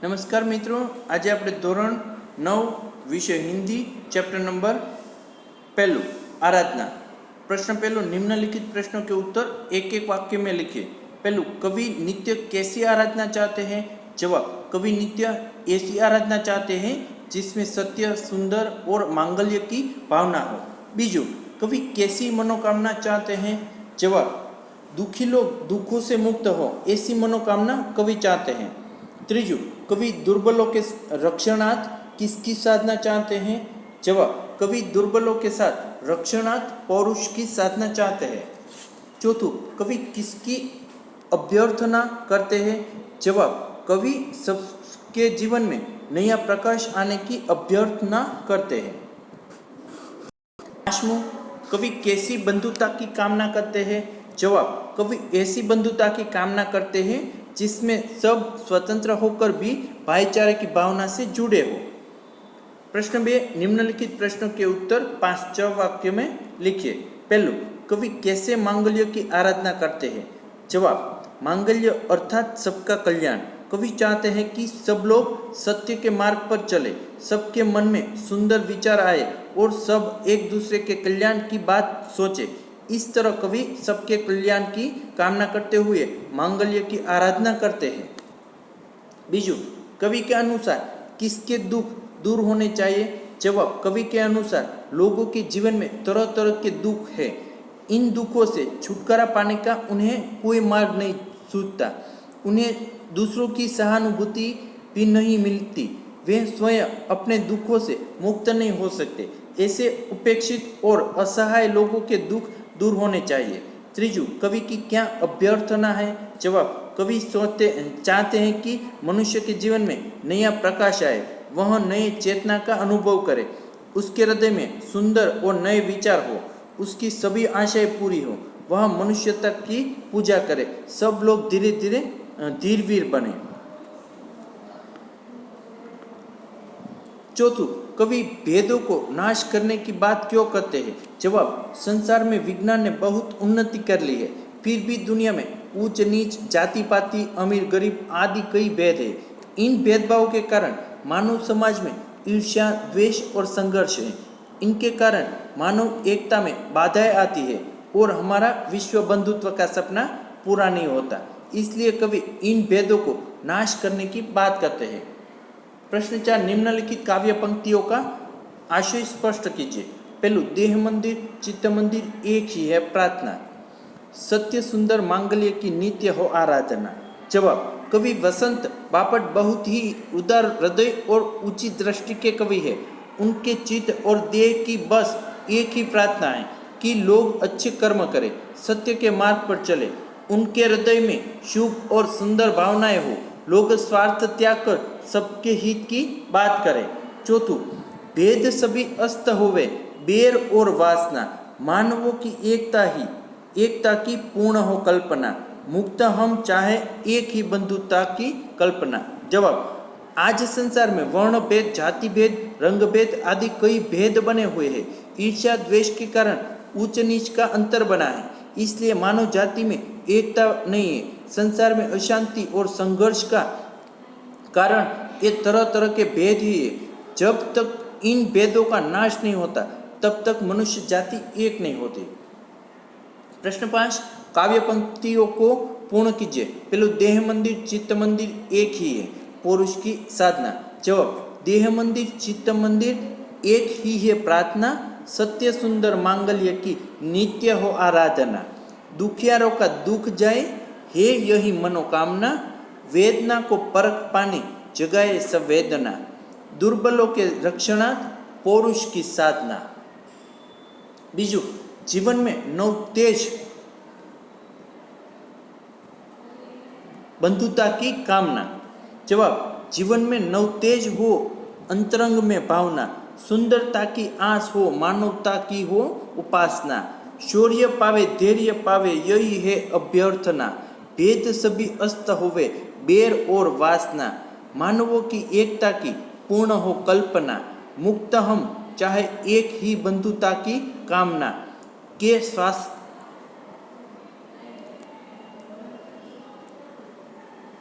नमस्कार मित्रों, आज આપણે ધોરણ 9 વિષય હિન્દી ચેપ્ટર નંબર पहलू आराधना। प्रश्न पहलो, निम्नलिखित प्रश्नों के उत्तर एक एक वाक्य में लिखिए। पहलू, कवि नित्य कैसी आराधना चाहते हैं? जवाब, कवि नित्य ऐसी आराधना चाहते हैं जिसमें सत्य, सुंदर और मांगल्य की भावना हो। बीजू, कवि कैसी मनोकामना चाहते हैं? जवाब, दुखी लोग दुखों से मुक्त हो ऐसी मनोकामना कवि चाहते हैं। त्रीजू, कवि दुर्बलों के रक्षणार्थ किसकी साधना चाहते हैं? जवाब, कवि दुर्बलों के साथ रक्षणार्थ पौरुष की साधना चाहते हैं। चौथू, कवि किसकी अभ्यर्थना करते हैं? जवाब, कवि सबके जीवन में नया प्रकाश आने की अभ्यर्थना करते हैं। पांचवू, कवि कैसी बंधुता की कामना करते हैं? जवाब, कवि ऐसी बंधुता की कामना करते हैं जिसमें सब स्वतंत्र होकर भी भाईचारे की भावना से जुड़े हो। प्रश्न 2, निम्नलिखित प्रश्नों के उत्तर 5 वाक्य में लिखिए। पहलू, कवि कैसे मांगल्य की आराधना करते हैं? जवाब, मांगल्य अर्थात सबका कल्याण। कवि चाहते हैं कि सब लोग सत्य के मार्ग पर चले, सबके मन में सुंदर विचार आए और सब एक दूसरे के कल्याण की बात सोचे। इस तरह कवि सबके कल्याण की कामना करते हुए मांगल्य की आराधना करते हैं। बीजू, कवि के अनुसार किसके दुख दूर होने चाहिए? जवाब, कवि के अनुसार लोगों के जीवन में तरह तरह के दुख है। इन दुखों से छुटकारा पाने का उन्हें कोई मार्ग नहीं सूझता। उन्हें दूसरों की सहानुभूति भी नहीं मिलती। वे स्वयं अपने दुखों से मुक्त नहीं हो सकते। ऐसे उपेक्षित और असहाय लोगों के दुख दूर होने चाहिए। त्रीजू, कवि की क्या अभ्यर्थना है? जवाब, कवि चाहते हैं कि मनुष्य के जीवन में नया प्रकाश आए, वह नए चेतना का अनुभव करे, उसके हृदय में सुंदर और नए विचार हो, उसकी सभी आशाएं पूरी हो, वह मनुष्यता की पूजा करे, सब लोग धीरे धीरे धीरवीर बने। चौथू, कवि भेदों को नाश करने की बात क्यों करते हैं? जवाब, संसार में विज्ञान ने बहुत उन्नति कर ली है, फिर भी दुनिया में ऊंच नीच, जाति पाति, अमीर गरीब आदि कई भेद है। इन भेदभाव के कारण मानव समाज में ईर्ष्या, द्वेष और संघर्ष है। इनके कारण मानव एकता में बाधाएं आती है और हमारा विश्व बंधुत्व का सपना पूरा नहीं होता। इसलिए कवि इन भेदों को नाश करने की बात करते हैं। प्रश्न 4, निम्नलिखित काव्य पंक्तियों का आशय स्पष्ट कीजिए। पहलू, देह मंदिर चित्त मंदिर एक ही है प्रार्थना, सत्य सुंदर मांगल्य की नित्य हो आराधना। जवाब, कवि वसंत बापट बहुत ही उदार हृदय और ऊंची दृष्टि के कवि है। उनके चित्त और देह की बस एक ही प्रार्थना है कि लोग अच्छे कर्म करें, सत्य के मार्ग पर चले, उनके हृदय में शुभ और सुंदर भावनाएं हो, लोग स्वार्थ त्याग कर सबके हित की बात करें। चौथू, भेद सभी अस्त होवे, बेर और वासना, मानवों की एकता की पूर्ण हो कल्पना, मुक्त हम चाहे एक ही बंधुता की कल्पना। जवाब, आज संसार में वर्ण भेद, जाति भेद, रंग भेद आदि कई भेद बने हुए हैं। ईर्ष्या द्वेष के कारण उच्च नीच का अंतर बना है, इसलिए मानव जाति में एकता नहीं है। संसार में अशांति और संघर्ष का कारण ये तरह तरह के भेद ही है। जब तक इन भेदों का नाश नहीं होता तब तक मनुष्य जाति एक नहीं होती। प्रश्न 5, काव्य पंक्तियों को पूर्ण कीजिए। पहले, देह मंदिर चित्त मंदिर एक ही है पौरुष की साधना। जवाब, देह मंदिर चित्त मंदिर एक ही है प्रार्थना, सत्य सुंदर मांगल्य की नित्य हो आराधना, दुखियारों का दुख जाए हे यही मनोकामना, वेदना को परख पानी जगाए संवेदना, दुर्बलों के रक्षणार्थ पौरुष की साधना। बीजू, जीवन में नव तेज बंधुता की कामना। जवाब, जीवन में नव तेज हो अंतरंग में भावना, सुंदरता की आस हो मानवता की हो उपासना, शौर्य पावे धैर्य पावे यही है अभ्यर्थना, भेद सभी अस्त होवे बेर और वासना, मानवों की एकता की पूर्ण हो कल्पना, मुक्त हम चाहे एक ही बंधुता की कामना के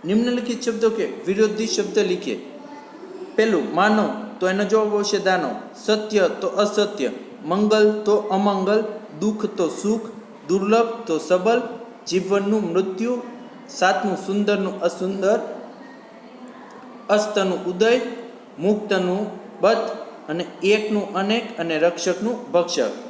निम्नलिखित शब्दों के विरोधी शब्द लिखिए। पहलू मानव तो एनो जवाब आवशे दानव, सत्य तो असत्य, मंगल तो अमंगल, दुख तो सुख, दुर्लभ तो सबल, जीवनનું મૃત્યુ, સાતમું સુંદરનું અસુંદર, અસ્તનું ઉદય, મુક્તનું બત અને એકનું અનેક અને રક્ષકનું ભક્ષક.